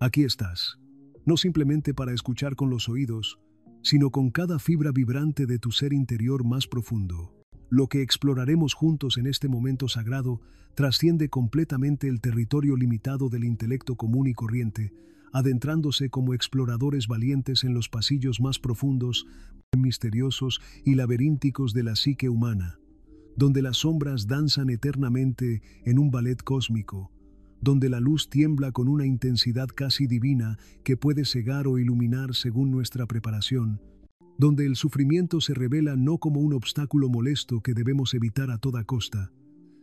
Aquí estás, no simplemente para escuchar con los oídos, sino con cada fibra vibrante de tu ser interior más profundo. Lo que exploraremos juntos en este momento sagrado trasciende completamente el territorio limitado del intelecto común y corriente, adentrándose como exploradores valientes en los pasillos más profundos, misteriosos y laberínticos de la psique humana, donde las sombras danzan eternamente en un ballet cósmico, donde la luz tiembla con una intensidad casi divina que puede cegar o iluminar según nuestra preparación, donde el sufrimiento se revela no como un obstáculo molesto que debemos evitar a toda costa,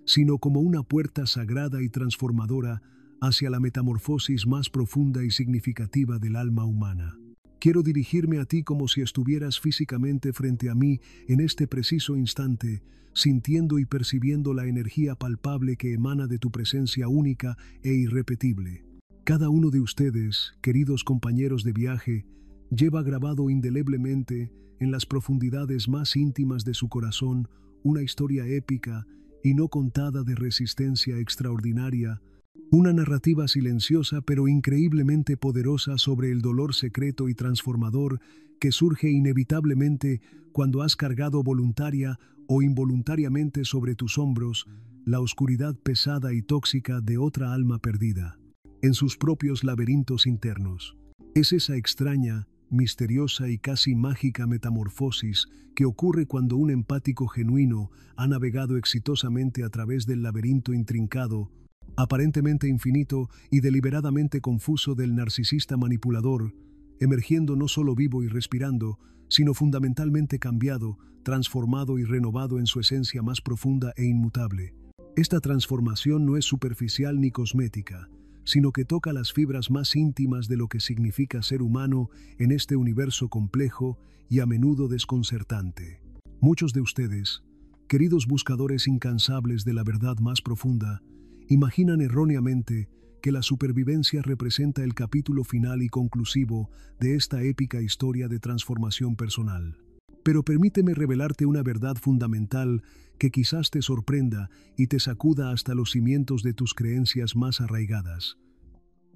sino como una puerta sagrada y transformadora hacia la metamorfosis más profunda y significativa del alma humana. Quiero dirigirme a ti como si estuvieras físicamente frente a mí en este preciso instante, sintiendo y percibiendo la energía palpable que emana de tu presencia única e irrepetible. Cada uno de ustedes, queridos compañeros de viaje, lleva grabado indeleblemente en las profundidades más íntimas de su corazón una historia épica y no contada de resistencia extraordinaria, una narrativa silenciosa pero increíblemente poderosa sobre el dolor secreto y transformador que surge inevitablemente cuando has cargado voluntaria o involuntariamente sobre tus hombros la oscuridad pesada y tóxica de otra alma perdida, en sus propios laberintos internos. Es esa extraña, misteriosa y casi mágica metamorfosis que ocurre cuando un empático genuino ha navegado exitosamente a través del laberinto intrincado, aparentemente infinito y deliberadamente confuso del narcisista manipulador, emergiendo no solo vivo y respirando, sino fundamentalmente cambiado, transformado y renovado en su esencia más profunda e inmutable. Esta transformación no es superficial ni cosmética, sino que toca las fibras más íntimas de lo que significa ser humano en este universo complejo y a menudo desconcertante. Muchos de ustedes, queridos buscadores incansables de la verdad más profunda, imaginan erróneamente que la supervivencia representa el capítulo final y conclusivo de esta épica historia de transformación personal. Pero permíteme revelarte una verdad fundamental que quizás te sorprenda y te sacuda hasta los cimientos de tus creencias más arraigadas.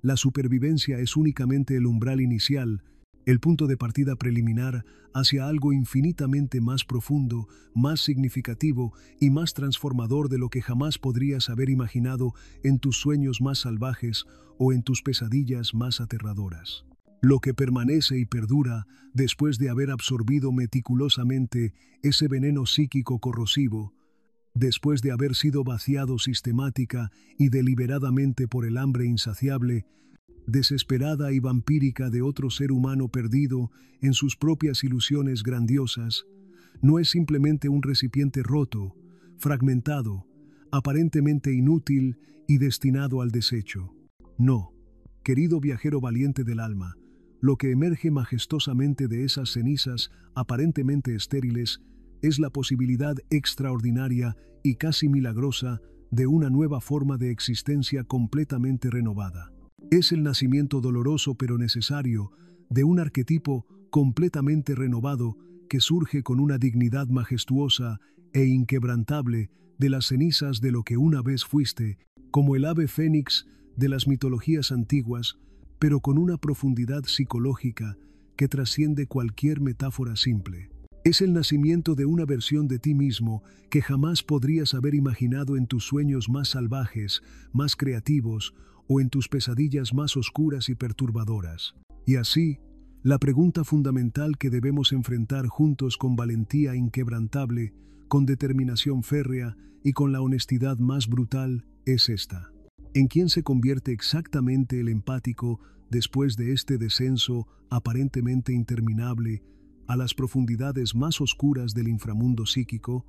La supervivencia es únicamente el umbral inicial, el punto de partida preliminar hacia algo infinitamente más profundo, más significativo y más transformador de lo que jamás podrías haber imaginado en tus sueños más salvajes o en tus pesadillas más aterradoras. Lo que permanece y perdura después de haber absorbido meticulosamente ese veneno psíquico corrosivo, después de haber sido vaciado sistemática y deliberadamente por el hambre insaciable, desesperada y vampírica de otro ser humano perdido en sus propias ilusiones grandiosas, no es simplemente un recipiente roto, fragmentado, aparentemente inútil y destinado al desecho. No, querido viajero valiente del alma, lo que emerge majestuosamente de esas cenizas aparentemente estériles es la posibilidad extraordinaria y casi milagrosa de una nueva forma de existencia completamente renovada. Es el nacimiento doloroso pero necesario de un arquetipo completamente renovado que surge con una dignidad majestuosa e inquebrantable de las cenizas de lo que una vez fuiste, como el ave fénix de las mitologías antiguas, pero con una profundidad psicológica que trasciende cualquier metáfora simple. Es el nacimiento de una versión de ti mismo que jamás podrías haber imaginado en tus sueños más salvajes, más creativos o en tus pesadillas más oscuras y perturbadoras. Y así, la pregunta fundamental que debemos enfrentar juntos con valentía inquebrantable, con determinación férrea y con la honestidad más brutal es esta: ¿en quién se convierte exactamente el empático después de este descenso aparentemente interminable a las profundidades más oscuras del inframundo psíquico?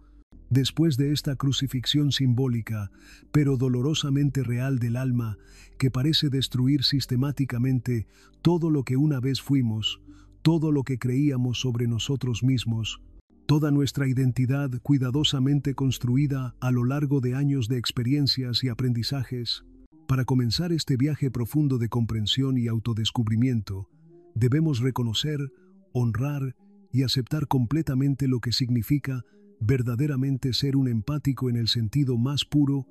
Después de esta crucifixión simbólica, pero dolorosamente real del alma, que parece destruir sistemáticamente todo lo que una vez fuimos, todo lo que creíamos sobre nosotros mismos, toda nuestra identidad cuidadosamente construida a lo largo de años de experiencias y aprendizajes, para comenzar este viaje profundo de comprensión y autodescubrimiento, debemos reconocer, honrar y aceptar completamente lo que significa verdaderamente ser un empático en el sentido más puro,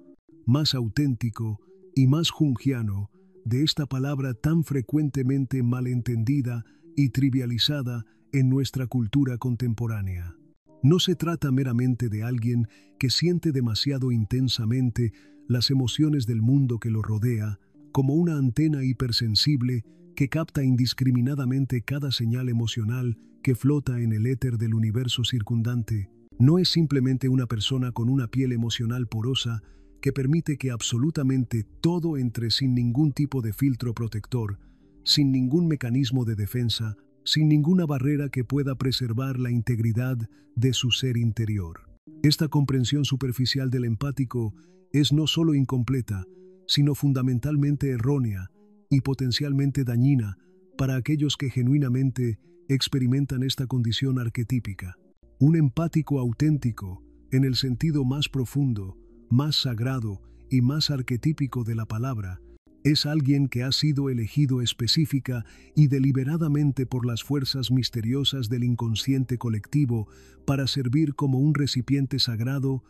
más auténtico y más jungiano de esta palabra tan frecuentemente malentendida y trivializada en nuestra cultura contemporánea. No se trata meramente de alguien que siente demasiado intensamente las emociones del mundo que lo rodea, como una antena hipersensible que capta indiscriminadamente cada señal emocional que flota en el éter del universo circundante. No es simplemente una persona con una piel emocional porosa que permite que absolutamente todo entre sin ningún tipo de filtro protector, sin ningún mecanismo de defensa, sin ninguna barrera que pueda preservar la integridad de su ser interior. Esta comprensión superficial del empático es no solo incompleta, sino fundamentalmente errónea y potencialmente dañina para aquellos que genuinamente experimentan esta condición arquetípica. Un empático auténtico, en el sentido más profundo, más sagrado y más arquetípico de la palabra, es alguien que ha sido elegido específica y deliberadamente por las fuerzas misteriosas del inconsciente colectivo para servir como un recipiente sagrado,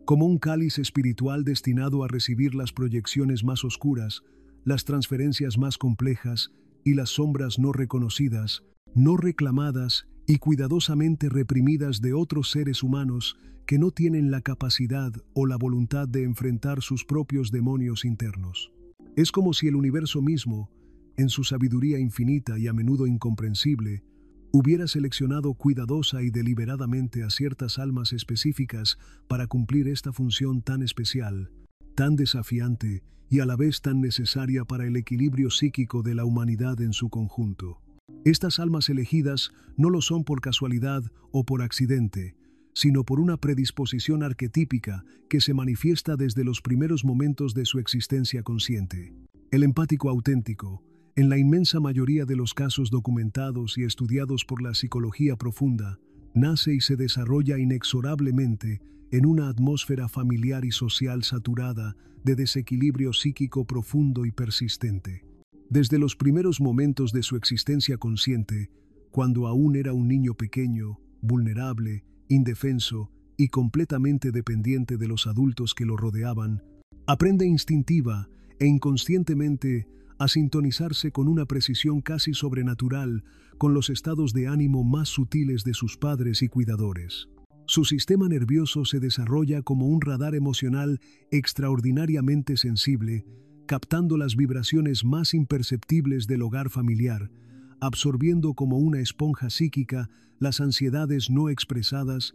como un cáliz espiritual destinado a recibir las proyecciones más oscuras, las transferencias más complejas y las sombras no reconocidas, no reclamadas y cuidadosamente reprimidas de otros seres humanos que no tienen la capacidad o la voluntad de enfrentar sus propios demonios internos. Es como si el universo mismo, en su sabiduría infinita y a menudo incomprensible, hubiera seleccionado cuidadosa y deliberadamente a ciertas almas específicas para cumplir esta función tan especial, tan desafiante y a la vez tan necesaria para el equilibrio psíquico de la humanidad en su conjunto. Estas almas elegidas no lo son por casualidad o por accidente, sino por una predisposición arquetípica que se manifiesta desde los primeros momentos de su existencia consciente. El empático auténtico, en la inmensa mayoría de los casos documentados y estudiados por la psicología profunda, nace y se desarrolla inexorablemente en una atmósfera familiar y social saturada de desequilibrio psíquico profundo y persistente. Desde los primeros momentos de su existencia consciente, cuando aún era un niño pequeño, vulnerable, indefenso y completamente dependiente de los adultos que lo rodeaban, aprende instintiva e inconscientemente a sintonizarse con una precisión casi sobrenatural con los estados de ánimo más sutiles de sus padres y cuidadores. Su sistema nervioso se desarrolla como un radar emocional extraordinariamente sensible, captando las vibraciones más imperceptibles del hogar familiar, absorbiendo como una esponja psíquica las ansiedades no expresadas,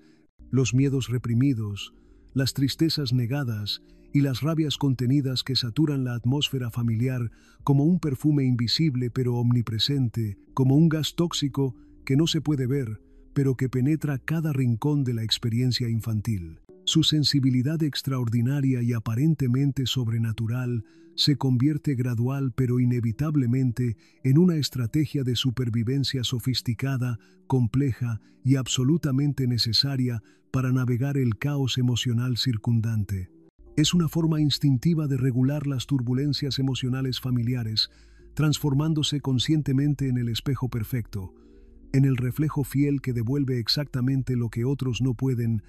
los miedos reprimidos, las tristezas negadas y las rabias contenidas que saturan la atmósfera familiar como un perfume invisible pero omnipresente, como un gas tóxico que no se puede ver, pero que penetra cada rincón de la experiencia infantil. Su sensibilidad extraordinaria y aparentemente sobrenatural se convierte gradual pero inevitablemente en una estrategia de supervivencia sofisticada, compleja y absolutamente necesaria para navegar el caos emocional circundante. Es una forma instintiva de regular las turbulencias emocionales familiares, transformándose conscientemente en el espejo perfecto, en el reflejo fiel que devuelve exactamente lo que otros no pueden,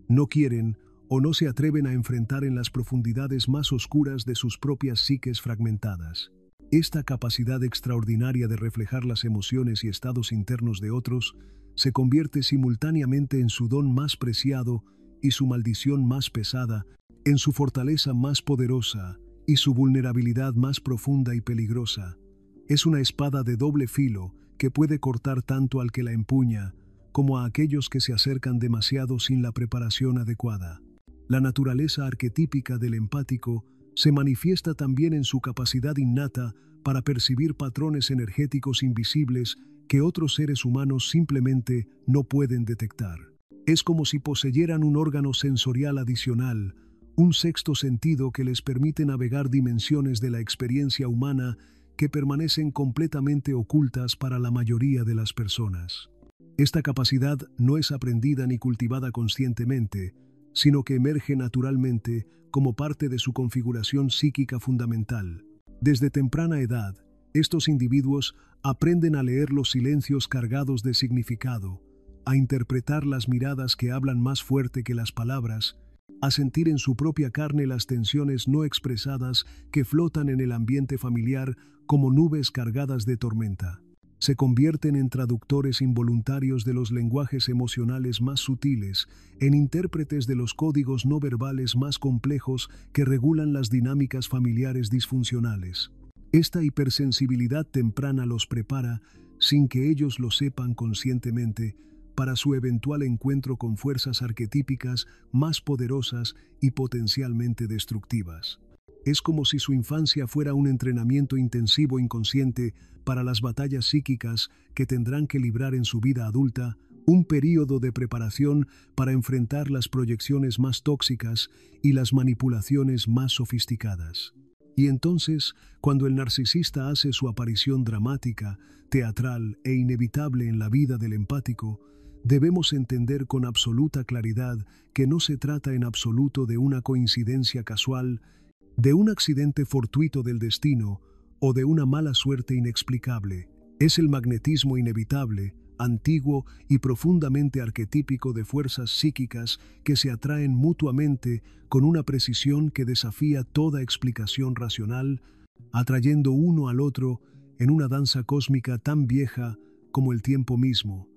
no quieren o no se atreven a enfrentar en las profundidades más oscuras de sus propias psiques fragmentadas. Esta capacidad extraordinaria de reflejar las emociones y estados internos de otros se convierte simultáneamente en su don más preciado y su maldición más pesada, en su fortaleza más poderosa y su vulnerabilidad más profunda y peligrosa. Es una espada de doble filo que puede cortar tanto al que la empuña como a aquellos que se acercan demasiado sin la preparación adecuada. La naturaleza arquetípica del empático se manifiesta también en su capacidad innata para percibir patrones energéticos invisibles que otros seres humanos simplemente no pueden detectar. Es como si poseyeran un órgano sensorial adicional, un sexto sentido que les permite navegar dimensiones de la experiencia humana que permanecen completamente ocultas para la mayoría de las personas. Esta capacidad no es aprendida ni cultivada conscientemente, sino que emerge naturalmente como parte de su configuración psíquica fundamental. Desde temprana edad, estos individuos aprenden a leer los silencios cargados de significado, a interpretar las miradas que hablan más fuerte que las palabras a sentir en su propia carne las tensiones no expresadas que flotan en el ambiente familiar como nubes cargadas de tormenta. Se convierten en traductores involuntarios de los lenguajes emocionales más sutiles, en intérpretes de los códigos no verbales más complejos que regulan las dinámicas familiares disfuncionales. Esta hipersensibilidad temprana los prepara, sin que ellos lo sepan conscientemente, para su eventual encuentro con fuerzas arquetípicas más poderosas y potencialmente destructivas. Es como si su infancia fuera un entrenamiento intensivo inconsciente para las batallas psíquicas que tendrán que librar en su vida adulta, un período de preparación para enfrentar las proyecciones más tóxicas y las manipulaciones más sofisticadas. Y entonces, cuando el narcisista hace su aparición dramática, teatral e inevitable en la vida del empático, debemos entender con absoluta claridad que no se trata en absoluto de una coincidencia casual, de un accidente fortuito del destino o de una mala suerte inexplicable. Es el magnetismo inevitable, antiguo y profundamente arquetípico de fuerzas psíquicas que se atraen mutuamente con una precisión que desafía toda explicación racional, atrayendo uno al otro en una danza cósmica tan vieja como el tiempo mismo,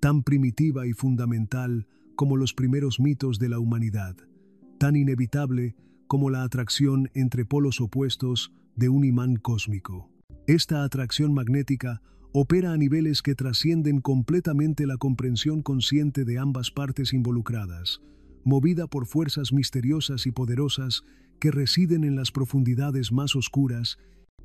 tan primitiva y fundamental como los primeros mitos de la humanidad, tan inevitable como la atracción entre polos opuestos de un imán cósmico. Esta atracción magnética opera a niveles que trascienden completamente la comprensión consciente de ambas partes involucradas, movida por fuerzas misteriosas y poderosas que residen en las profundidades más oscuras,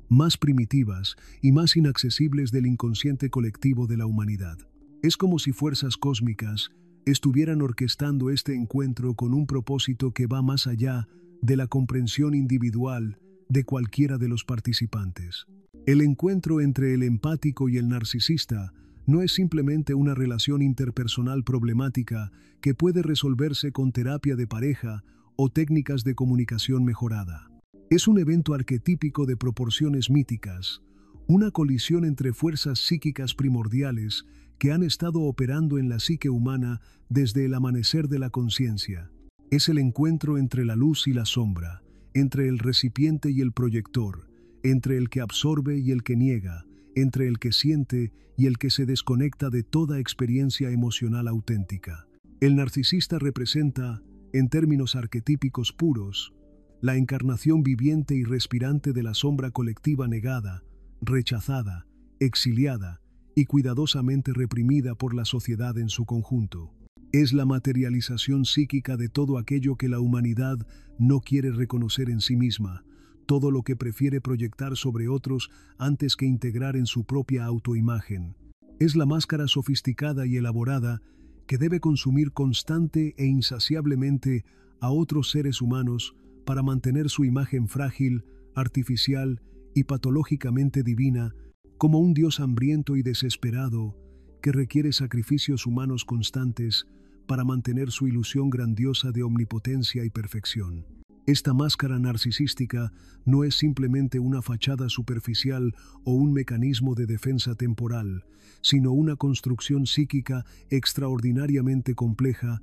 más primitivas y más inaccesibles del inconsciente colectivo de la humanidad. Es como si fuerzas cósmicas estuvieran orquestando este encuentro con un propósito que va más allá de la comprensión individual de cualquiera de los participantes. El encuentro entre el empático y el narcisista no es simplemente una relación interpersonal problemática que puede resolverse con terapia de pareja o técnicas de comunicación mejorada. Es un evento arquetípico de proporciones míticas, una colisión entre fuerzas psíquicas primordiales que han estado operando en la psique humana desde el amanecer de la conciencia. Es el encuentro entre la luz y la sombra, entre el recipiente y el proyector, entre el que absorbe y el que niega, entre el que siente y el que se desconecta de toda experiencia emocional auténtica. El narcisista representa, en términos arquetípicos puros, la encarnación viviente y respirante de la sombra colectiva negada, rechazada, exiliada y cuidadosamente reprimida por la sociedad en su conjunto. Es la materialización psíquica de todo aquello que la humanidad no quiere reconocer en sí misma, todo lo que prefiere proyectar sobre otros antes que integrar en su propia autoimagen. Es la máscara sofisticada y elaborada que debe consumir constante e insaciablemente a otros seres humanos para mantener su imagen frágil, artificial y patológicamente divina, como un Dios hambriento y desesperado que requiere sacrificios humanos constantes para mantener su ilusión grandiosa de omnipotencia y perfección. Esta máscara narcisística no es simplemente una fachada superficial o un mecanismo de defensa temporal, sino una construcción psíquica extraordinariamente compleja,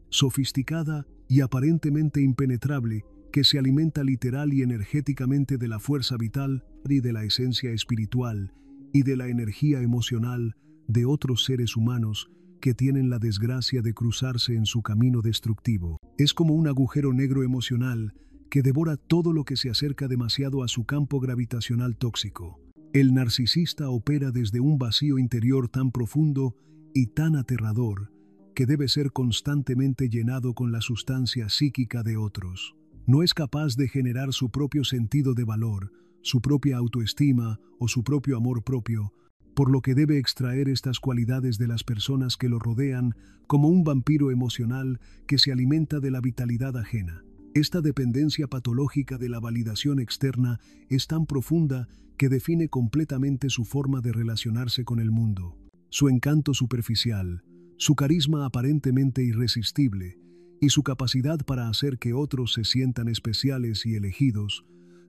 sofisticada y aparentemente impenetrable, que se alimenta literal y energéticamente de la fuerza vital y de la esencia espiritual y de la energía emocional de otros seres humanos que tienen la desgracia de cruzarse en su camino destructivo. Es como un agujero negro emocional que devora todo lo que se acerca demasiado a su campo gravitacional tóxico. El narcisista opera desde un vacío interior tan profundo y tan aterrador que debe ser constantemente llenado con la sustancia psíquica de otros. No es capaz de generar su propio sentido de valor, su propia autoestima o su propio amor propio, por lo que debe extraer estas cualidades de las personas que lo rodean como un vampiro emocional que se alimenta de la vitalidad ajena. Esta dependencia patológica de la validación externa es tan profunda que define completamente su forma de relacionarse con el mundo. Su encanto superficial, su carisma aparentemente irresistible y su capacidad para hacer que otros se sientan especiales y elegidos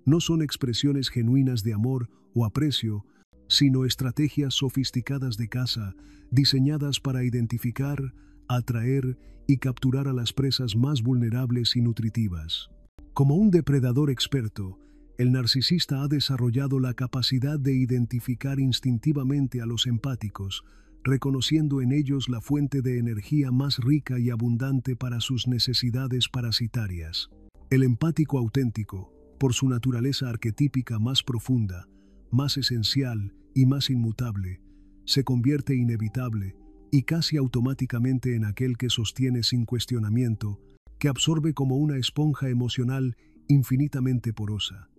no son expresiones genuinas de amor o aprecio, sino estrategias sofisticadas de caza, diseñadas para identificar, atraer y capturar a las presas más vulnerables y nutritivas. Como un depredador experto, el narcisista ha desarrollado la capacidad de identificar instintivamente a los empáticos, reconociendo en ellos la fuente de energía más rica y abundante para sus necesidades parasitarias. El empático auténtico, por su naturaleza arquetípica más profunda, más esencial y más inmutable, se convierte inevitable y casi automáticamente en aquel que sostiene sin cuestionamiento, que absorbe como una esponja emocional infinitamente porosa,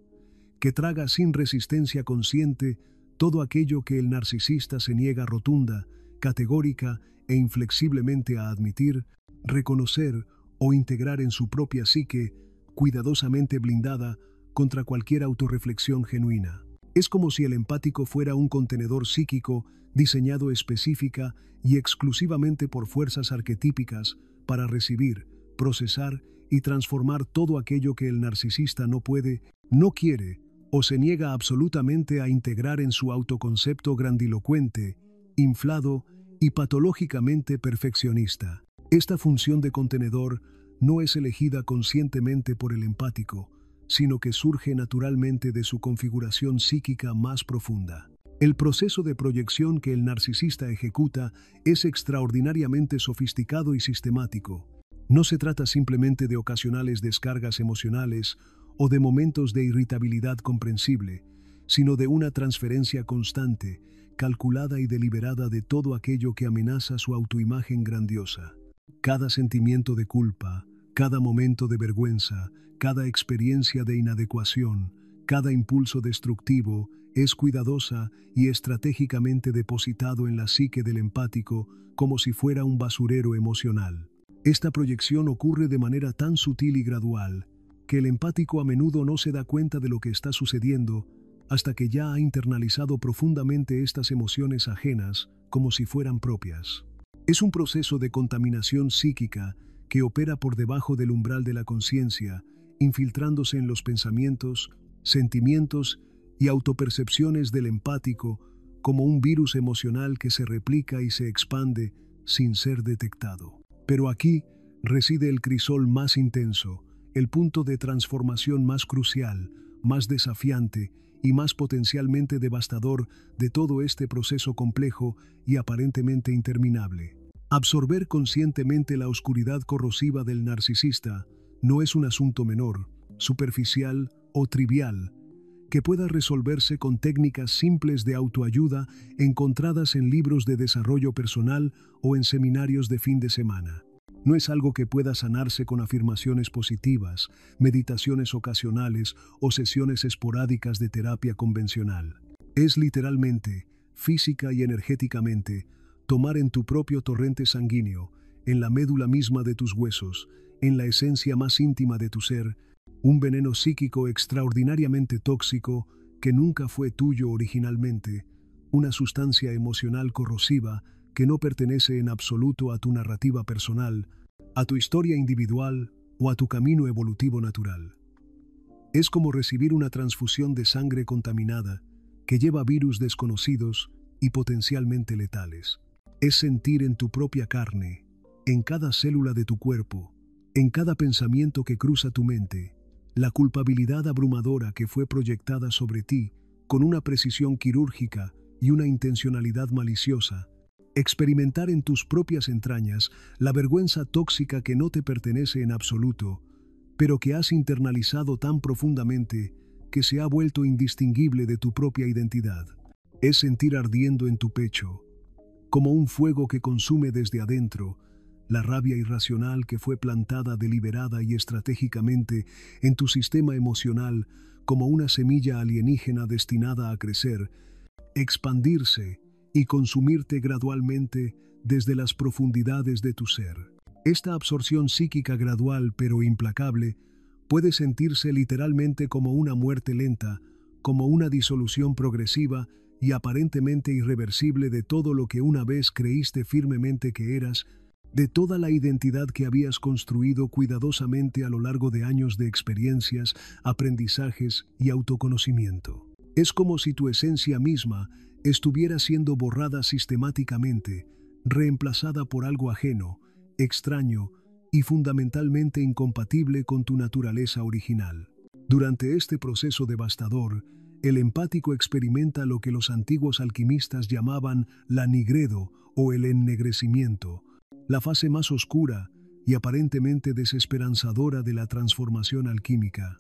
que traga sin resistencia consciente todo aquello que el narcisista se niega rotunda, categórica e inflexiblemente a admitir, reconocer o integrar en su propia psique, cuidadosamente blindada contra cualquier autorreflexión genuina. Es como si el empático fuera un contenedor psíquico diseñado específica y exclusivamente por fuerzas arquetípicas para recibir, procesar y transformar todo aquello que el narcisista no puede, no quiere o se niega absolutamente a integrar en su autoconcepto grandilocuente, inflado y patológicamente perfeccionista. Esta función de contenedor no es elegida conscientemente por el empático, sino que surge naturalmente de su configuración psíquica más profunda. El proceso de proyección que el narcisista ejecuta es extraordinariamente sofisticado y sistemático. No se trata simplemente de ocasionales descargas emocionales o de momentos de irritabilidad comprensible, sino de una transferencia constante, calculada y deliberada de todo aquello que amenaza su autoimagen grandiosa. Cada sentimiento de culpa, cada momento de vergüenza, cada experiencia de inadecuación, cada impulso destructivo es cuidadosa y estratégicamente depositado en la psique del empático como si fuera un basurero emocional. Esta proyección ocurre de manera tan sutil y gradual que el empático a menudo no se da cuenta de lo que está sucediendo hasta que ya ha internalizado profundamente estas emociones ajenas como si fueran propias. Es un proceso de contaminación psíquica que opera por debajo del umbral de la conciencia, infiltrándose en los pensamientos, sentimientos y autopercepciones del empático como un virus emocional que se replica y se expande sin ser detectado. Pero aquí reside el crisol más intenso, el punto de transformación más crucial, más desafiante y más potencialmente devastador de todo este proceso complejo y aparentemente interminable. Absorber conscientemente la oscuridad corrosiva del narcisista no es un asunto menor, superficial o trivial, que pueda resolverse con técnicas simples de autoayuda encontradas en libros de desarrollo personal o en seminarios de fin de semana. No es algo que pueda sanarse con afirmaciones positivas, meditaciones ocasionales o sesiones esporádicas de terapia convencional. Es literalmente, física y energéticamente, tomar en tu propio torrente sanguíneo, en la médula misma de tus huesos, en la esencia más íntima de tu ser, un veneno psíquico extraordinariamente tóxico que nunca fue tuyo originalmente, una sustancia emocional corrosiva que no pertenece en absoluto a tu narrativa personal, a tu historia individual o a tu camino evolutivo natural. Es como recibir una transfusión de sangre contaminada que lleva virus desconocidos y potencialmente letales. Es sentir en tu propia carne, en cada célula de tu cuerpo, en cada pensamiento que cruza tu mente, la culpabilidad abrumadora que fue proyectada sobre ti con una precisión quirúrgica y una intencionalidad maliciosa. Experimentar en tus propias entrañas la vergüenza tóxica que no te pertenece en absoluto, pero que has internalizado tan profundamente que se ha vuelto indistinguible de tu propia identidad. Es sentir ardiendo en tu pecho, como un fuego que consume desde adentro, la rabia irracional que fue plantada deliberada y estratégicamente en tu sistema emocional como una semilla alienígena destinada a crecer, expandirse y consumirte gradualmente desde las profundidades de tu ser. Esta absorción psíquica gradual pero implacable puede sentirse literalmente como una muerte lenta, como una disolución progresiva y aparentemente irreversible de todo lo que una vez creíste firmemente que eras, de toda la identidad que habías construido cuidadosamente a lo largo de años de experiencias, aprendizajes y autoconocimiento. Es como si tu esencia misma estuviera siendo borrada sistemáticamente, reemplazada por algo ajeno, extraño y fundamentalmente incompatible con tu naturaleza original. Durante este proceso devastador, el empático experimenta lo que los antiguos alquimistas llamaban la nigredo o el ennegrecimiento, la fase más oscura y aparentemente desesperanzadora de la transformación alquímica.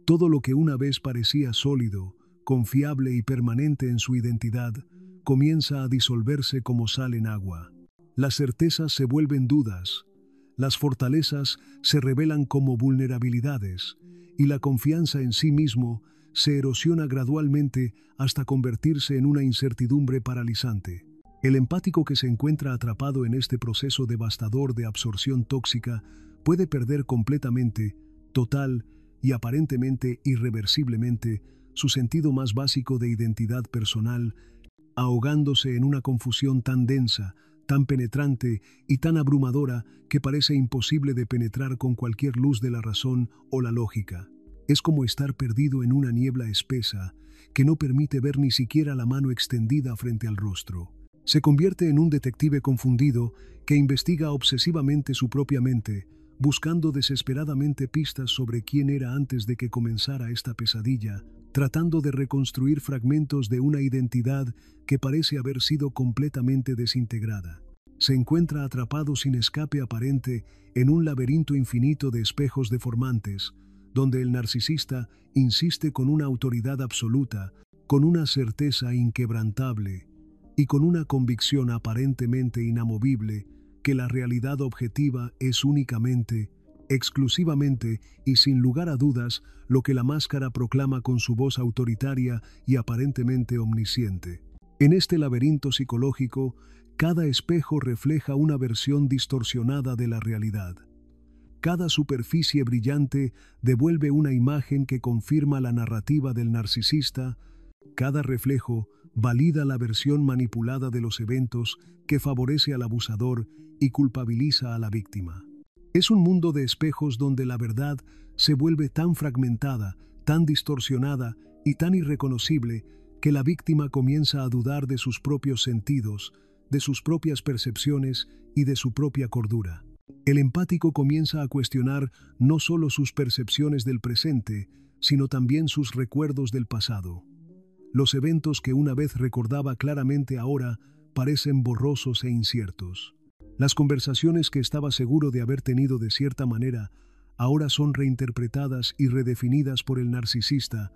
Todo lo que una vez parecía sólido, confiable y permanente en su identidad, comienza a disolverse como sal en agua. Las certezas se vuelven dudas, las fortalezas se revelan como vulnerabilidades, y la confianza en sí mismo se erosiona gradualmente hasta convertirse en una incertidumbre paralizante. El empático que se encuentra atrapado en este proceso devastador de absorción tóxica puede perder completamente, total y aparentemente irreversiblemente su sentido más básico de identidad personal, ahogándose en una confusión tan densa, tan penetrante y tan abrumadora que parece imposible de penetrar con cualquier luz de la razón o la lógica. Es como estar perdido en una niebla espesa que no permite ver ni siquiera la mano extendida frente al rostro. Se convierte en un detective confundido que investiga obsesivamente su propia mente, buscando desesperadamente pistas sobre quién era antes de que comenzara esta pesadilla, tratando de reconstruir fragmentos de una identidad que parece haber sido completamente desintegrada. Se encuentra atrapado sin escape aparente en un laberinto infinito de espejos deformantes, donde el narcisista insiste con una autoridad absoluta, con una certeza inquebrantable y con una convicción aparentemente inamovible que la realidad objetiva es únicamente, exclusivamente y sin lugar a dudas lo que la máscara proclama con su voz autoritaria y aparentemente omnisciente. En este laberinto psicológico, cada espejo refleja una versión distorsionada de la realidad. Cada superficie brillante devuelve una imagen que confirma la narrativa del narcisista. Cada reflejo valida la versión manipulada de los eventos que favorece al abusador y culpabiliza a la víctima. Es un mundo de espejos donde la verdad se vuelve tan fragmentada, tan distorsionada y tan irreconocible que la víctima comienza a dudar de sus propios sentidos, de sus propias percepciones y de su propia cordura. El empático comienza a cuestionar no solo sus percepciones del presente, sino también sus recuerdos del pasado. Los eventos que una vez recordaba claramente ahora parecen borrosos e inciertos. Las conversaciones que estaba seguro de haber tenido de cierta manera ahora son reinterpretadas y redefinidas por el narcisista,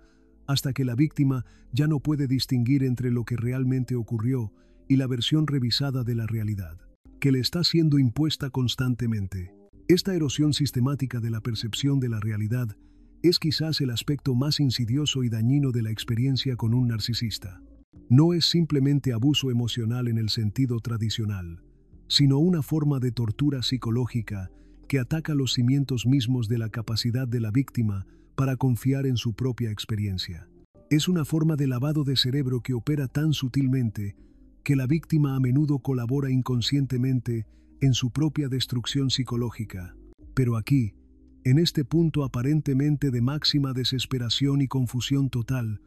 hasta que la víctima ya no puede distinguir entre lo que realmente ocurrió y la versión revisada de la realidad, que le está siendo impuesta constantemente. Esta erosión sistemática de la percepción de la realidad es quizás el aspecto más insidioso y dañino de la experiencia con un narcisista. No es simplemente abuso emocional en el sentido tradicional, sino una forma de tortura psicológica que ataca los cimientos mismos de la capacidad de la víctima para confiar en su propia experiencia. Es una forma de lavado de cerebro que opera tan sutilmente que la víctima a menudo colabora inconscientemente en su propia destrucción psicológica. Pero aquí, en este punto aparentemente de máxima desesperación y confusión total,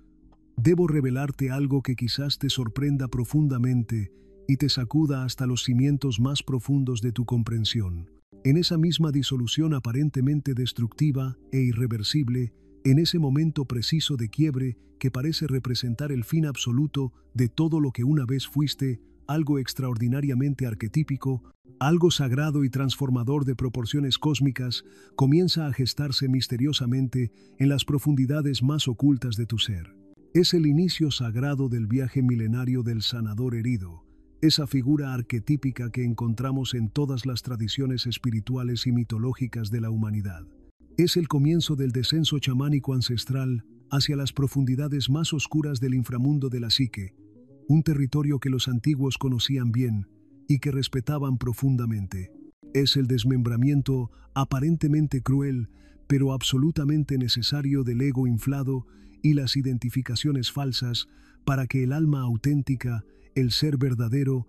debo revelarte algo que quizás te sorprenda profundamente y te sacuda hasta los cimientos más profundos de tu comprensión. En esa misma disolución aparentemente destructiva e irreversible, en ese momento preciso de quiebre que parece representar el fin absoluto de todo lo que una vez fuiste, algo extraordinariamente arquetípico, algo sagrado y transformador de proporciones cósmicas, comienza a gestarse misteriosamente en las profundidades más ocultas de tu ser. Es el inicio sagrado del viaje milenario del sanador herido, esa figura arquetípica que encontramos en todas las tradiciones espirituales y mitológicas de la humanidad. Es el comienzo del descenso chamánico ancestral hacia las profundidades más oscuras del inframundo de la psique, un territorio que los antiguos conocían bien y que respetaban profundamente. Es el desmembramiento aparentemente cruel, pero absolutamente necesario del ego inflado y las identificaciones falsas para que el alma auténtica, el ser verdadero,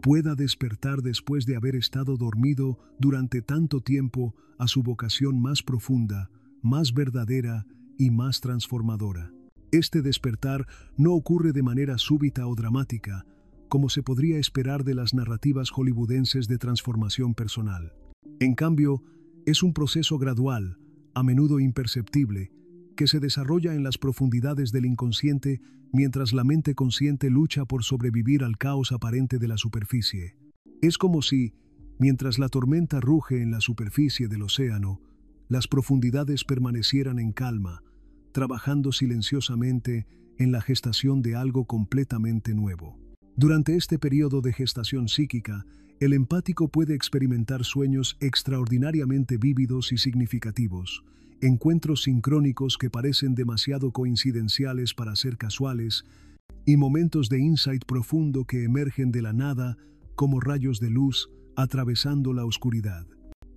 pueda despertar después de haber estado dormido durante tanto tiempo a su vocación más profunda, más verdadera y más transformadora. Este despertar no ocurre de manera súbita o dramática, como se podría esperar de las narrativas hollywoodenses de transformación personal. En cambio, es un proceso gradual, a menudo imperceptible, que se desarrolla en las profundidades del inconsciente mientras la mente consciente lucha por sobrevivir al caos aparente de la superficie. Es como si, mientras la tormenta ruge en la superficie del océano, las profundidades permanecieran en calma, trabajando silenciosamente en la gestación de algo completamente nuevo. Durante este periodo de gestación psíquica, el empático puede experimentar sueños extraordinariamente vívidos y significativos, encuentros sincrónicos que parecen demasiado coincidenciales para ser casuales, y momentos de insight profundo que emergen de la nada como rayos de luz atravesando la oscuridad.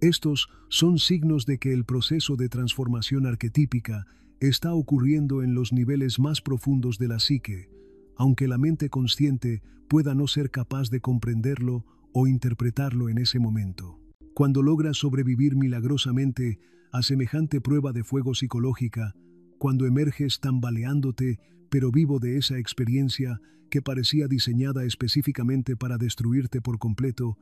Estos son signos de que el proceso de transformación arquetípica está ocurriendo en los niveles más profundos de la psique, aunque la mente consciente pueda no ser capaz de comprenderlo o interpretarlo en ese momento. Cuando logras sobrevivir milagrosamente a semejante prueba de fuego psicológica, cuando emerges tambaleándote pero vivo de esa experiencia que parecía diseñada específicamente para destruirte por completo,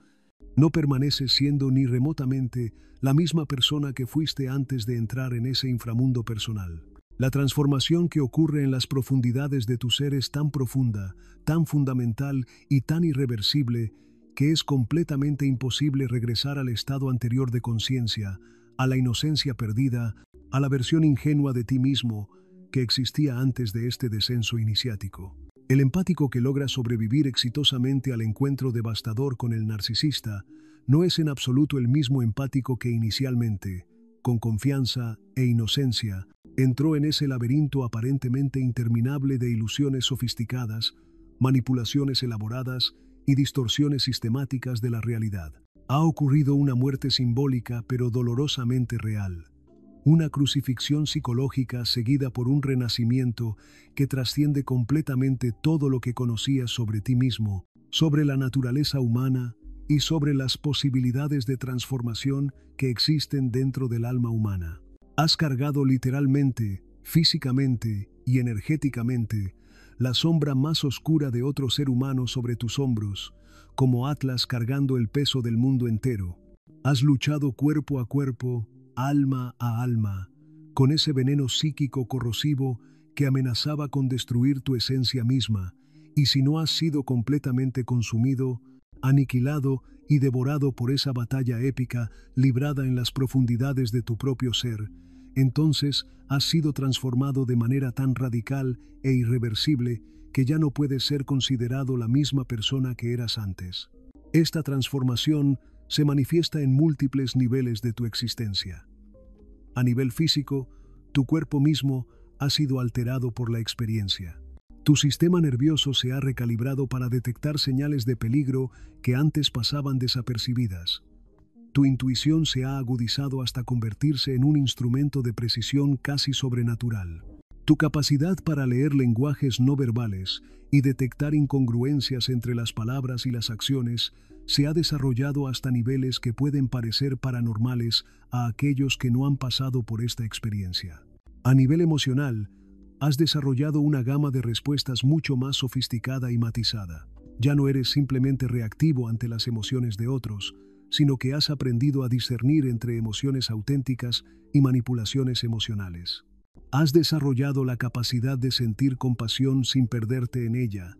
no permaneces siendo ni remotamente la misma persona que fuiste antes de entrar en ese inframundo personal. La transformación que ocurre en las profundidades de tu ser es tan profunda, tan fundamental y tan irreversible que es completamente imposible regresar al estado anterior de conciencia, a la inocencia perdida, a la versión ingenua de ti mismo que existía antes de este descenso iniciático. El empático que logra sobrevivir exitosamente al encuentro devastador con el narcisista no es en absoluto el mismo empático que inicialmente, con confianza e inocencia, entró en ese laberinto aparentemente interminable de ilusiones sofisticadas, manipulaciones elaboradas y distorsiones sistemáticas de la realidad. Ha ocurrido una muerte simbólica pero dolorosamente real. Una crucifixión psicológica seguida por un renacimiento que trasciende completamente todo lo que conocías sobre ti mismo, sobre la naturaleza humana y sobre las posibilidades de transformación que existen dentro del alma humana. Has cargado literalmente, físicamente y energéticamente la sombra más oscura de otro ser humano sobre tus hombros, como Atlas cargando el peso del mundo entero. Has luchado cuerpo a cuerpo, alma a alma, con ese veneno psíquico corrosivo que amenazaba con destruir tu esencia misma, y si no has sido completamente consumido, aniquilado y devorado por esa batalla épica librada en las profundidades de tu propio ser, entonces has sido transformado de manera tan radical e irreversible que ya no puedes ser considerado la misma persona que eras antes. Esta transformación se manifiesta en múltiples niveles de tu existencia. A nivel físico, tu cuerpo mismo ha sido alterado por la experiencia. Tu sistema nervioso se ha recalibrado para detectar señales de peligro que antes pasaban desapercibidas. Tu intuición se ha agudizado hasta convertirse en un instrumento de precisión casi sobrenatural. Tu capacidad para leer lenguajes no verbales y detectar incongruencias entre las palabras y las acciones se ha desarrollado hasta niveles que pueden parecer paranormales a aquellos que no han pasado por esta experiencia. A nivel emocional, has desarrollado una gama de respuestas mucho más sofisticada y matizada. Ya no eres simplemente reactivo ante las emociones de otros, sino que has aprendido a discernir entre emociones auténticas y manipulaciones emocionales. Has desarrollado la capacidad de sentir compasión sin perderte en ella,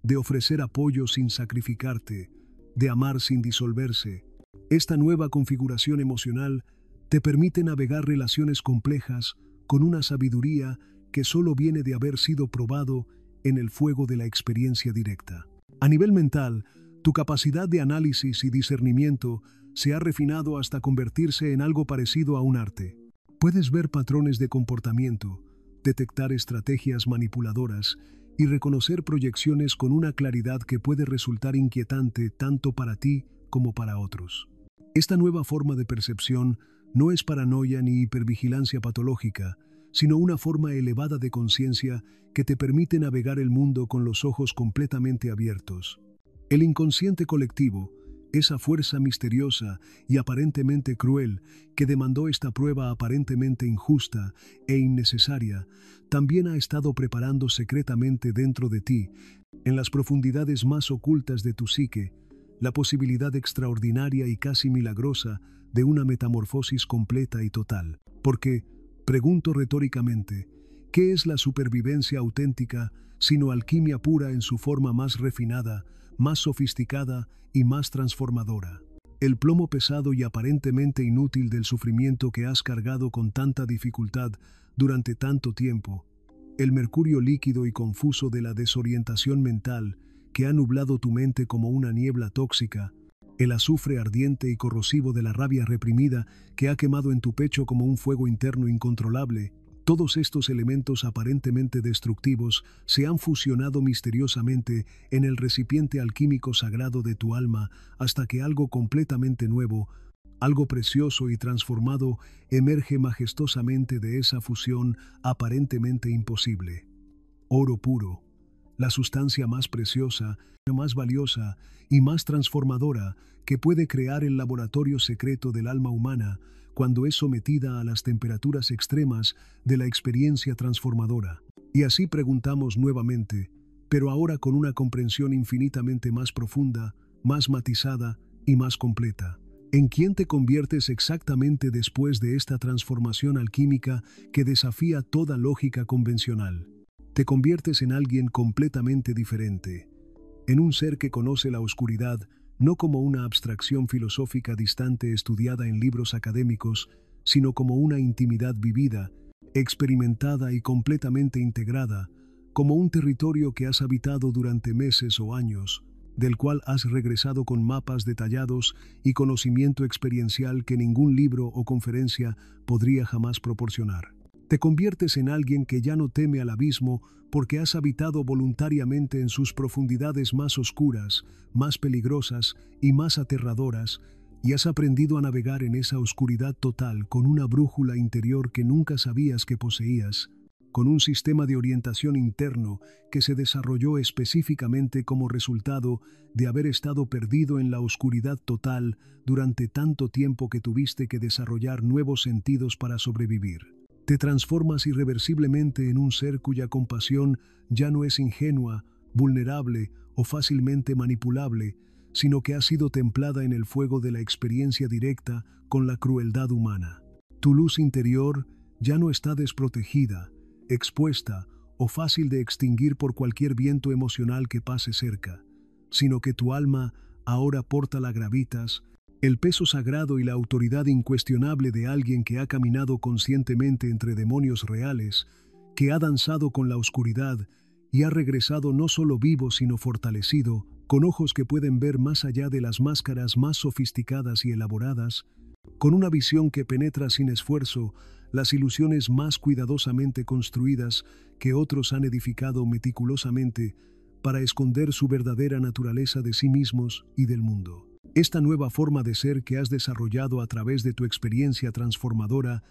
de ofrecer apoyo sin sacrificarte, de amar sin disolverse. Esta nueva configuración emocional te permite navegar relaciones complejas con una sabiduría que solo viene de haber sido probado en el fuego de la experiencia directa. A nivel mental, tu capacidad de análisis y discernimiento se ha refinado hasta convertirse en algo parecido a un arte. Puedes ver patrones de comportamiento, detectar estrategias manipuladoras y reconocer proyecciones con una claridad que puede resultar inquietante tanto para ti como para otros. Esta nueva forma de percepción no es paranoia ni hipervigilancia patológica, sino una forma elevada de conciencia que te permite navegar el mundo con los ojos completamente abiertos. El inconsciente colectivo, Esa fuerza misteriosa y aparentemente cruel que demandó esta prueba aparentemente injusta e innecesaria, también ha estado preparando secretamente dentro de ti, en las profundidades más ocultas de tu psique, la posibilidad extraordinaria y casi milagrosa de una metamorfosis completa y total. Porque, pregunto retóricamente, ¿qué es la supervivencia auténtica sino alquimia pura en su forma más refinada, más sofisticada y más transformadora? El plomo pesado y aparentemente inútil del sufrimiento que has cargado con tanta dificultad durante tanto tiempo, el mercurio líquido y confuso de la desorientación mental que ha nublado tu mente como una niebla tóxica, el azufre ardiente y corrosivo de la rabia reprimida que ha quemado en tu pecho como un fuego interno incontrolable, todos estos elementos aparentemente destructivos se han fusionado misteriosamente en el recipiente alquímico sagrado de tu alma hasta que algo completamente nuevo, algo precioso y transformado emerge majestuosamente de esa fusión aparentemente imposible. Oro puro, la sustancia más preciosa, más valiosa y más transformadora que puede crear el laboratorio secreto del alma humana cuando es sometida a las temperaturas extremas de la experiencia transformadora. Y así preguntamos nuevamente, pero ahora con una comprensión infinitamente más profunda, más matizada y más completa. ¿En quién te conviertes exactamente después de esta transformación alquímica que desafía toda lógica convencional? Te conviertes en alguien completamente diferente, en un ser que conoce la oscuridad no como una abstracción filosófica distante estudiada en libros académicos, sino como una intimidad vivida, experimentada y completamente integrada, como un territorio que has habitado durante meses o años, del cual has regresado con mapas detallados y conocimiento experiencial que ningún libro o conferencia podría jamás proporcionar. Te conviertes en alguien que ya no teme al abismo porque has habitado voluntariamente en sus profundidades más oscuras, más peligrosas y más aterradoras, y has aprendido a navegar en esa oscuridad total con una brújula interior que nunca sabías que poseías, con un sistema de orientación interno que se desarrolló específicamente como resultado de haber estado perdido en la oscuridad total durante tanto tiempo que tuviste que desarrollar nuevos sentidos para sobrevivir. Te transformas irreversiblemente en un ser cuya compasión ya no es ingenua, vulnerable o fácilmente manipulable, sino que ha sido templada en el fuego de la experiencia directa con la crueldad humana. Tu luz interior ya no está desprotegida, expuesta o fácil de extinguir por cualquier viento emocional que pase cerca, sino que tu alma ahora porta la gravitas, el peso sagrado y la autoridad incuestionable de alguien que ha caminado conscientemente entre demonios reales, que ha danzado con la oscuridad y ha regresado no solo vivo sino fortalecido, con ojos que pueden ver más allá de las máscaras más sofisticadas y elaboradas, con una visión que penetra sin esfuerzo las ilusiones más cuidadosamente construidas que otros han edificado meticulosamente para esconder su verdadera naturaleza de sí mismos y del mundo. Esta nueva forma de ser que has desarrollado a través de tu experiencia transformadora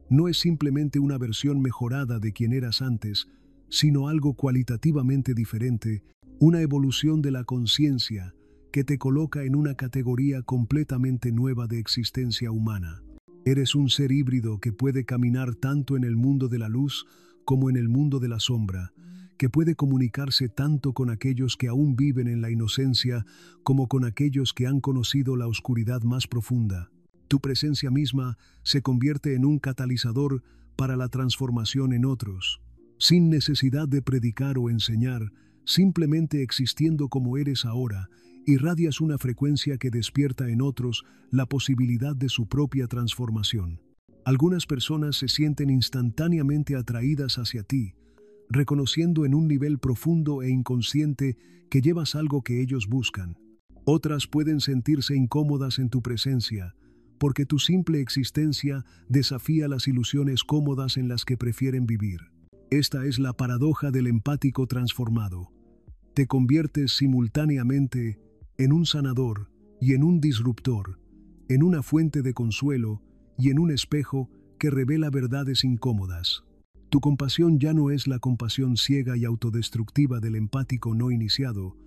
no es simplemente una versión mejorada de quien eras antes, sino algo cualitativamente diferente, una evolución de la conciencia que te coloca en una categoría completamente nueva de existencia humana. Eres un ser híbrido que puede caminar tanto en el mundo de la luz como en el mundo de la sombra, que puede comunicarse tanto con aquellos que aún viven en la inocencia como con aquellos que han conocido la oscuridad más profunda. Tu presencia misma se convierte en un catalizador para la transformación en otros. Sin necesidad de predicar o enseñar, simplemente existiendo como eres ahora, irradias una frecuencia que despierta en otros la posibilidad de su propia transformación. Algunas personas se sienten instantáneamente atraídas hacia ti, reconociendo en un nivel profundo e inconsciente que llevas algo que ellos buscan. Otras pueden sentirse incómodas en tu presencia, porque tu simple existencia desafía las ilusiones cómodas en las que prefieren vivir. Esta es la paradoja del empático transformado. Te conviertes simultáneamente en un sanador y en un disruptor, en una fuente de consuelo y en un espejo que revela verdades incómodas. Tu compasión ya no es la compasión ciega y autodestructiva del empático no iniciado,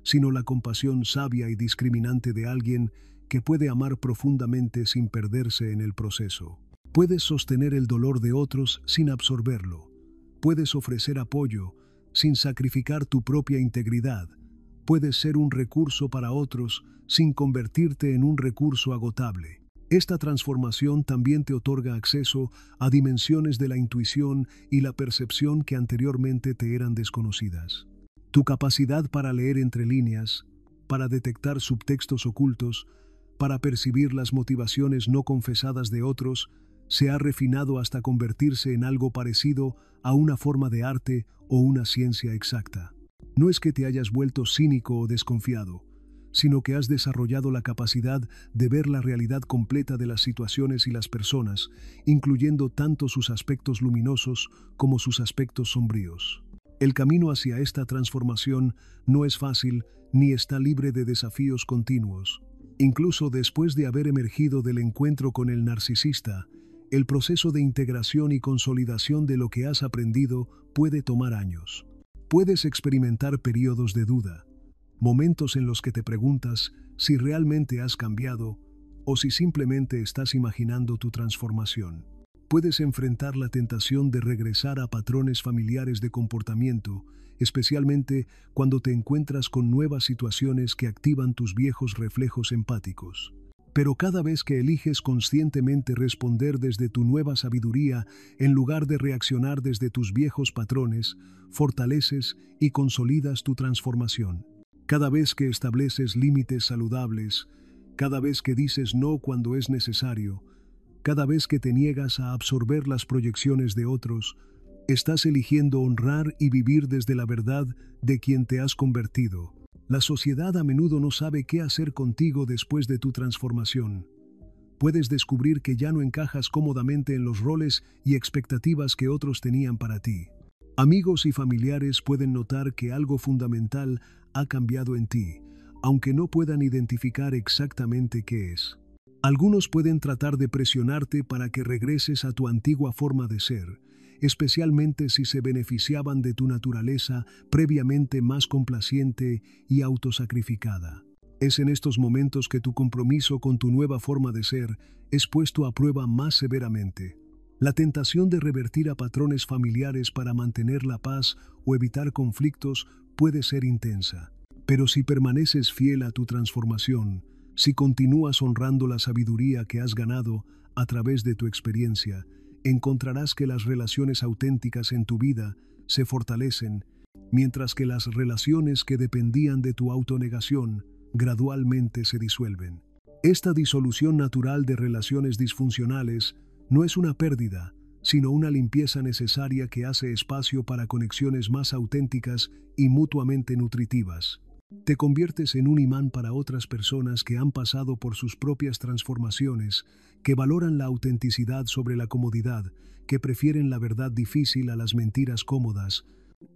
sino la compasión sabia y discriminante de alguien que puede amar profundamente sin perderse en el proceso. Puedes sostener el dolor de otros sin absorberlo. Puedes ofrecer apoyo sin sacrificar tu propia integridad. Puedes ser un recurso para otros sin convertirte en un recurso agotable. Esta transformación también te otorga acceso a dimensiones de la intuición y la percepción que anteriormente te eran desconocidas. Tu capacidad para leer entre líneas, para detectar subtextos ocultos, para percibir las motivaciones no confesadas de otros, se ha refinado hasta convertirse en algo parecido a una forma de arte o una ciencia exacta. No es que te hayas vuelto cínico o desconfiado, sino que has desarrollado la capacidad de ver la realidad completa de las situaciones y las personas, incluyendo tanto sus aspectos luminosos como sus aspectos sombríos. El camino hacia esta transformación no es fácil ni está libre de desafíos continuos. Incluso después de haber emergido del encuentro con el narcisista, el proceso de integración y consolidación de lo que has aprendido puede tomar años. Puedes experimentar periodos de duda, momentos en los que te preguntas si realmente has cambiado o si simplemente estás imaginando tu transformación. Puedes enfrentar la tentación de regresar a patrones familiares de comportamiento, especialmente cuando te encuentras con nuevas situaciones que activan tus viejos reflejos empáticos. Pero cada vez que eliges conscientemente responder desde tu nueva sabiduría en lugar de reaccionar desde tus viejos patrones, fortaleces y consolidas tu transformación. Cada vez que estableces límites saludables, cada vez que dices no cuando es necesario, cada vez que te niegas a absorber las proyecciones de otros, estás eligiendo honrar y vivir desde la verdad de quien te has convertido. La sociedad a menudo no sabe qué hacer contigo después de tu transformación. Puedes descubrir que ya no encajas cómodamente en los roles y expectativas que otros tenían para ti. Amigos y familiares pueden notar que algo fundamental ha cambiado en ti, aunque no puedan identificar exactamente qué es. Algunos pueden tratar de presionarte para que regreses a tu antigua forma de ser, especialmente si se beneficiaban de tu naturaleza previamente más complaciente y autosacrificada. Es en estos momentos que tu compromiso con tu nueva forma de ser es puesto a prueba más severamente. La tentación de revertir a patrones familiares para mantener la paz o evitar conflictos puede ser intensa. Pero si permaneces fiel a tu transformación, si continúas honrando la sabiduría que has ganado a través de tu experiencia, encontrarás que las relaciones auténticas en tu vida se fortalecen, mientras que las relaciones que dependían de tu autonegación gradualmente se disuelven. Esta disolución natural de relaciones disfuncionales no es una pérdida, sino una limpieza necesaria que hace espacio para conexiones más auténticas y mutuamente nutritivas. Te conviertes en un imán para otras personas que han pasado por sus propias transformaciones, que valoran la autenticidad sobre la comodidad, que prefieren la verdad difícil a las mentiras cómodas.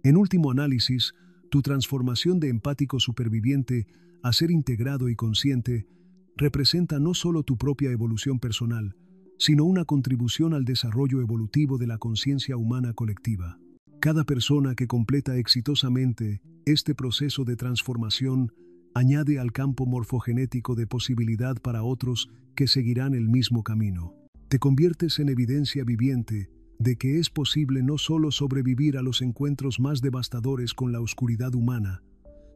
En último análisis, tu transformación de empático superviviente a ser integrado y consciente representa no solo tu propia evolución personal, sino una contribución al desarrollo evolutivo de la conciencia humana colectiva. Cada persona que completa exitosamente este proceso de transformación añade al campo morfogenético de posibilidad para otros que seguirán el mismo camino. Te conviertes en evidencia viviente de que es posible no solo sobrevivir a los encuentros más devastadores con la oscuridad humana,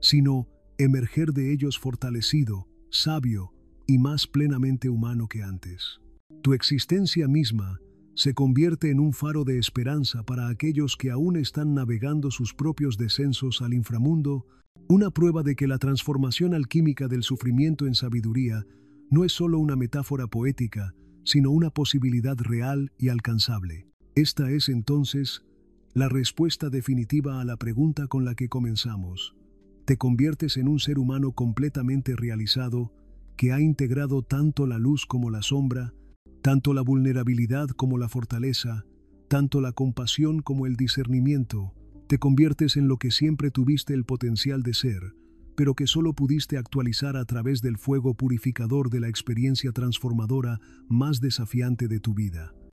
sino emerger de ellos fortalecido, sabio y más plenamente humano que antes. Tu existencia misma se convierte en un faro de esperanza para aquellos que aún están navegando sus propios descensos al inframundo, una prueba de que la transformación alquímica del sufrimiento en sabiduría no es solo una metáfora poética, sino una posibilidad real y alcanzable. Esta es entonces la respuesta definitiva a la pregunta con la que comenzamos. Te conviertes en un ser humano completamente realizado que ha integrado tanto la luz como la sombra, tanto la vulnerabilidad como la fortaleza, tanto la compasión como el discernimiento. Te conviertes en lo que siempre tuviste el potencial de ser, pero que solo pudiste actualizar a través del fuego purificador de la experiencia transformadora más desafiante de tu vida.